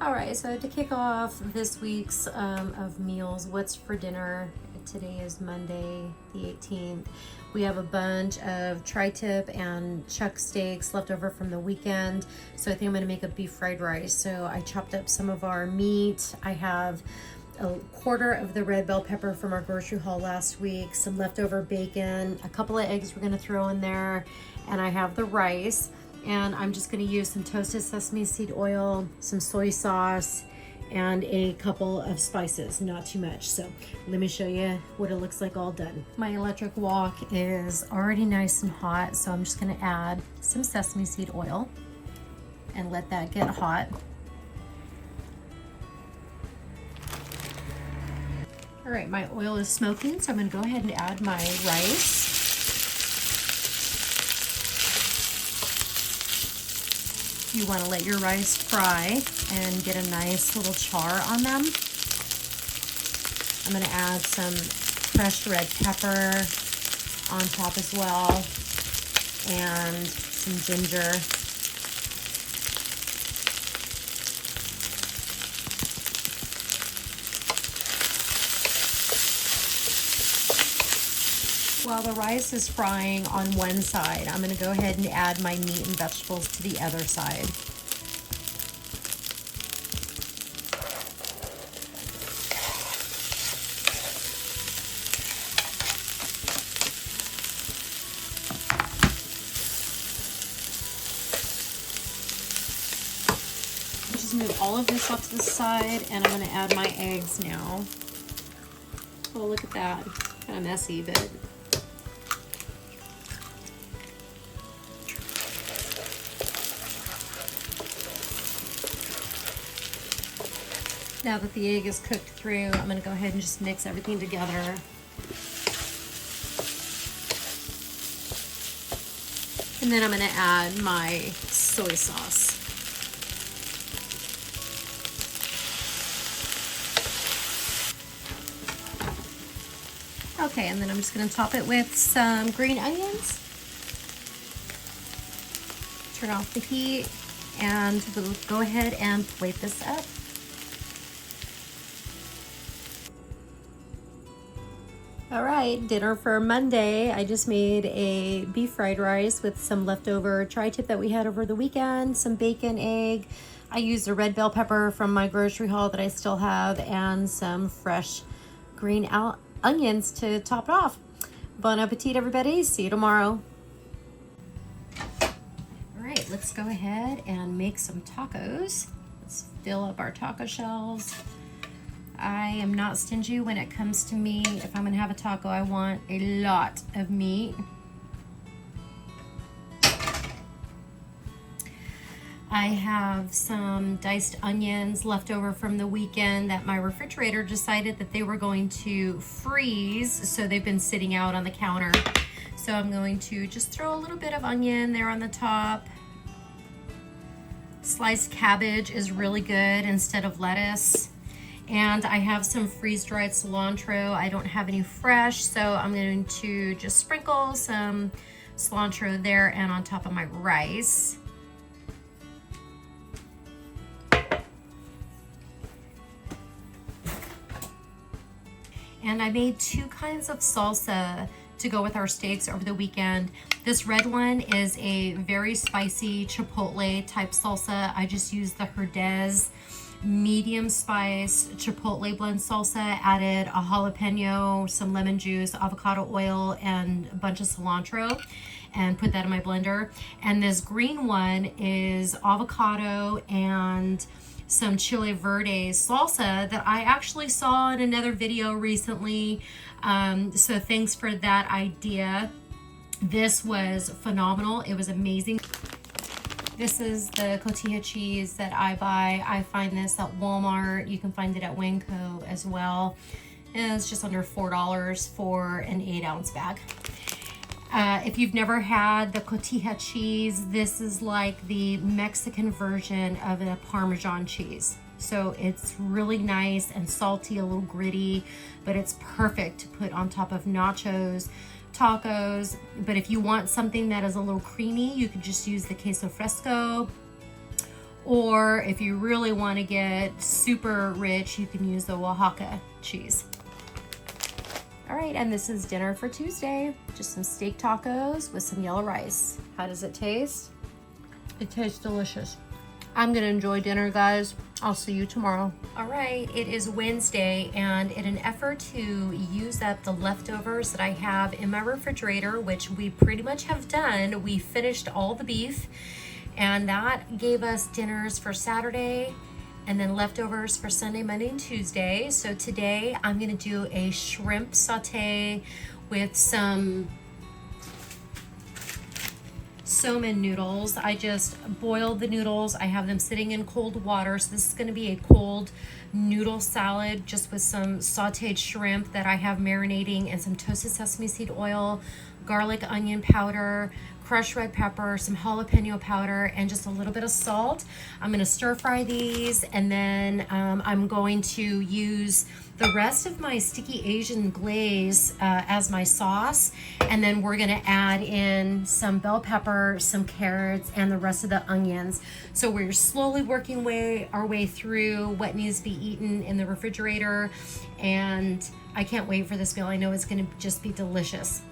All right, so to kick off this week's of meals, what's for dinner? Today is Monday the 18th. We have a bunch of tri-tip and chuck steaks left over from the weekend. So I think I'm gonna make a beef fried rice. So I chopped up some of our meat. I have a quarter of the red bell pepper from our grocery haul last week, some leftover bacon, a couple of eggs we're gonna throw in there, and I have the rice. And I'm just gonna use some toasted sesame seed oil, some soy sauce, and a couple of spices, not too much. So let me show you what it looks like all done. My electric wok is already nice and hot, so I'm just gonna add some sesame seed oil and let that get hot. All right, my oil is smoking, so I'm gonna go ahead and add my rice. You want to let your rice fry and get a nice little char on them. I'm going to add some fresh red pepper on top as well, and some ginger. While the rice is frying on one side, I'm going to go ahead and add my meat and vegetables to the other side. Just move all of this off to the side, and I'm going to add my eggs now. Oh, look at that. Kind of messy, but now that the egg is cooked through, I'm going to go ahead and just mix everything together. And then I'm going to add my soy sauce. Okay, and then I'm just going to top it with some green onions. Turn off the heat, and we'll go ahead and plate this up. All right, dinner for Monday. I just made a beef fried rice with some leftover tri-tip that we had over the weekend, some bacon, egg. I used a red bell pepper from my grocery haul that I still have, and some fresh green onions to top it off. Bon appetit, everybody. See you tomorrow. All right, let's go ahead and make some tacos. Let's fill up our taco shells. I am not stingy when it comes to meat. If I'm gonna have a taco, I want a lot of meat. I have some diced onions left over from the weekend that my refrigerator decided that they were going to freeze, so they've been sitting out on the counter. So I'm going to just throw a little bit of onion there on the top. Sliced cabbage is really good instead of lettuce. And I have some freeze-dried cilantro. I don't have any fresh, so I'm going to just sprinkle some cilantro there and on top of my rice. And I made two kinds of salsa to go with our steaks over the weekend. This red one is a very spicy chipotle type salsa. I just used the Herdez medium spice chipotle blend salsa, added a jalapeno, some lemon juice, avocado oil, and a bunch of cilantro, and put that in my blender. And this green one is avocado and some chile verde salsa that I actually saw in another video recently. So thanks for that idea. This was phenomenal. It was amazing. This is the cotija cheese that I buy. I find this at Walmart. You can find it at Winco as well. And it's just under $4 for an 8-ounce bag. If you've never had the cotija cheese, this is like the Mexican version of a Parmesan cheese. So it's really nice and salty, a little gritty, but it's perfect to put on top of nachos, tacos. But if you want something that is a little creamy, you could just use the queso fresco, Or if you really want to get super rich, you can use the Oaxaca cheese. All right, and this is dinner for Tuesday. Just some steak tacos with some yellow rice. How does it taste? It tastes delicious. I'm gonna enjoy dinner, guys. I'll see you tomorrow. All right, it is Wednesday, and in an effort to use up the leftovers that I have in my refrigerator, which we pretty much have done, we finished all the beef, and that gave us dinners for Saturday, and then leftovers for Sunday, Monday, and Tuesday. So today I'm gonna do a shrimp saute with some somen noodles. I just boiled the noodles. I have them sitting in cold water. So this is gonna be a cold noodle salad just with some sauteed shrimp that I have marinating and some toasted sesame seed oil, garlic onion powder, crushed red pepper, some jalapeno powder, and just a little bit of salt. I'm gonna stir fry these, and then I'm going to use the rest of my sticky Asian glaze as my sauce, and then we're gonna add in some bell pepper, some carrots, and the rest of the onions. So we're slowly working our way through what needs to be eaten in the refrigerator, and I can't wait for this meal. I know it's gonna just be delicious.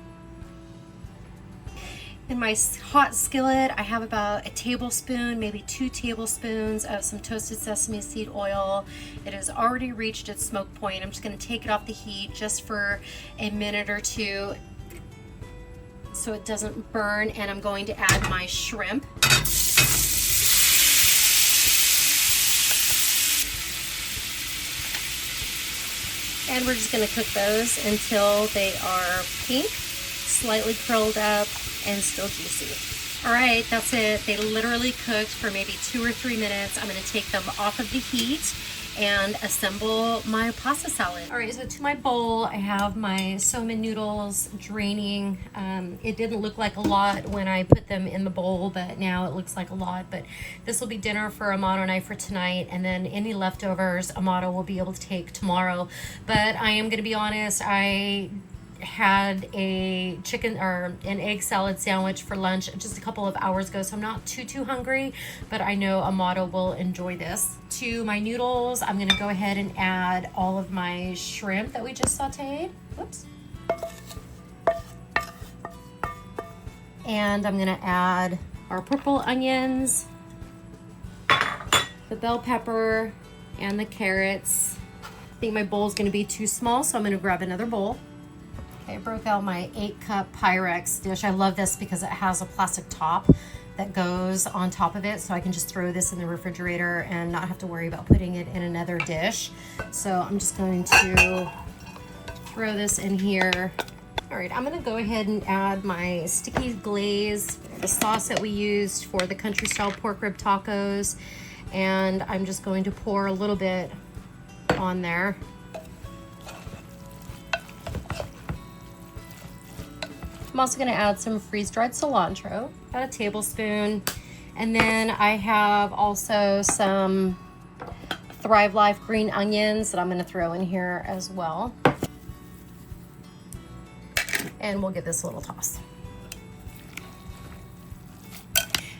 In my hot skillet, I have about a tablespoon, maybe 2 tablespoons of some toasted sesame seed oil. It has already reached its smoke point. I'm just gonna take it off the heat just for a minute or two so it doesn't burn, and I'm going to add my shrimp. And we're just gonna cook those until they are pink, slightly curled up, and still juicy. All right, that's it. They literally cooked for maybe 2 or 3 minutes. I'm gonna take them off of the heat and assemble my pasta salad. All right, so to my bowl, I have my somen noodles draining. It didn't look like a lot when I put them in the bowl, but now it looks like a lot. But this will be dinner for Amato and I for tonight, and then any leftovers Amato will be able to take tomorrow. But I am gonna be honest, I had a chicken or an egg salad sandwich for lunch just a couple of hours ago, so I'm not too hungry, but I know Amato will enjoy this. To my noodles, I'm gonna go ahead and add all of my shrimp that we just sauteed. Whoops. And I'm gonna add our purple onions, the bell pepper, and the carrots. I think my bowl is gonna be too small, so I'm gonna grab another bowl. I broke out my 8-cup Pyrex dish. I love this because it has a plastic top that goes on top of it, so I can just throw this in the refrigerator and not have to worry about putting it in another dish. So I'm just going to throw this in here. All right, I'm gonna go ahead and add my sticky glaze, the sauce that we used for the country style pork rib tacos, and I'm just going to pour a little bit on there. I'm also gonna add some freeze-dried cilantro, about a tablespoon. And then I have also some Thrive Life green onions that I'm gonna throw in here as well. And we'll give this a little toss.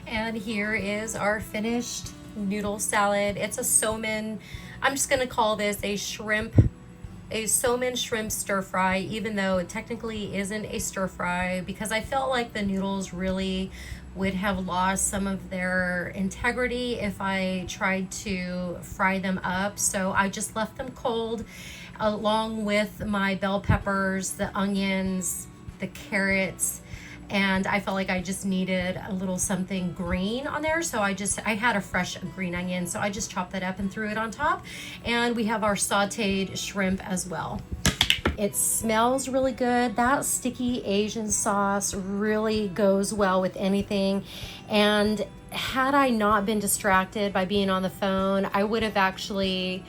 And here is our finished noodle salad. It's a somen, I'm just gonna call this a somen shrimp stir fry, even though it technically isn't a stir fry, because I felt like the noodles really would have lost some of their integrity if I tried to fry them up. So I just left them cold along with my bell peppers, the onions, the carrots, and I felt like I just needed a little something green on there, so I had a fresh green onion, so I just chopped that up and threw it on top. And we have our sauteed shrimp as well. It smells really good. That sticky Asian sauce really goes well with anything. And had I not been distracted by being on the phone, I would have actually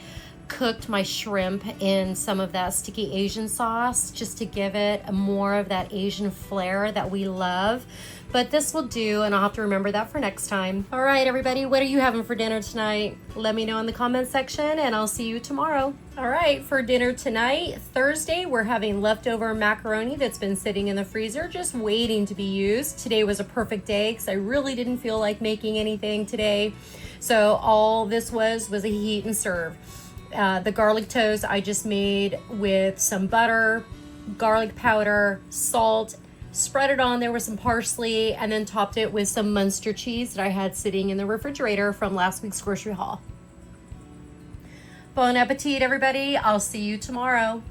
cooked my shrimp in some of that sticky Asian sauce just to give it more of that Asian flair that we love. But this will do, and I'll have to remember that for next time. All right, everybody, what are you having for dinner tonight? Let me know in the comment section, and I'll see you tomorrow. All right, for dinner tonight, Thursday, we're having leftover macaroni that's been sitting in the freezer, just waiting to be used. Today was a perfect day because I really didn't feel like making anything today. So all this was a heat and serve. The garlic toast I just made with some butter, garlic powder, salt, spread it on there with some parsley, and then topped it with some Munster cheese that I had sitting in the refrigerator from last week's grocery haul. Bon appetit, everybody. I'll see you tomorrow.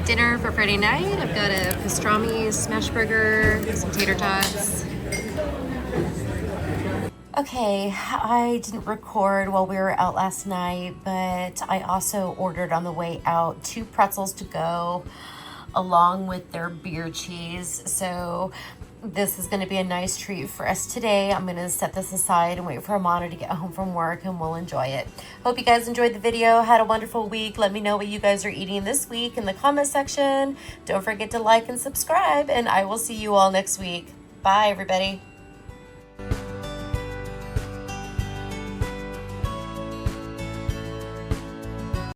Dinner for Friday night. I've got a pastrami smash burger, some tater tots. Okay, I didn't record while we were out last night, but I also ordered on the way out 2 pretzels to go along with their beer cheese. So this is going to be a nice treat for us today. I'm going to set this aside and wait for Amana to get home from work, and we'll enjoy it. Hope you guys enjoyed the video, had a wonderful week. Let me know what you guys are eating this week in the comment section. Don't forget to like and subscribe, and I will see you all next week. Bye, everybody.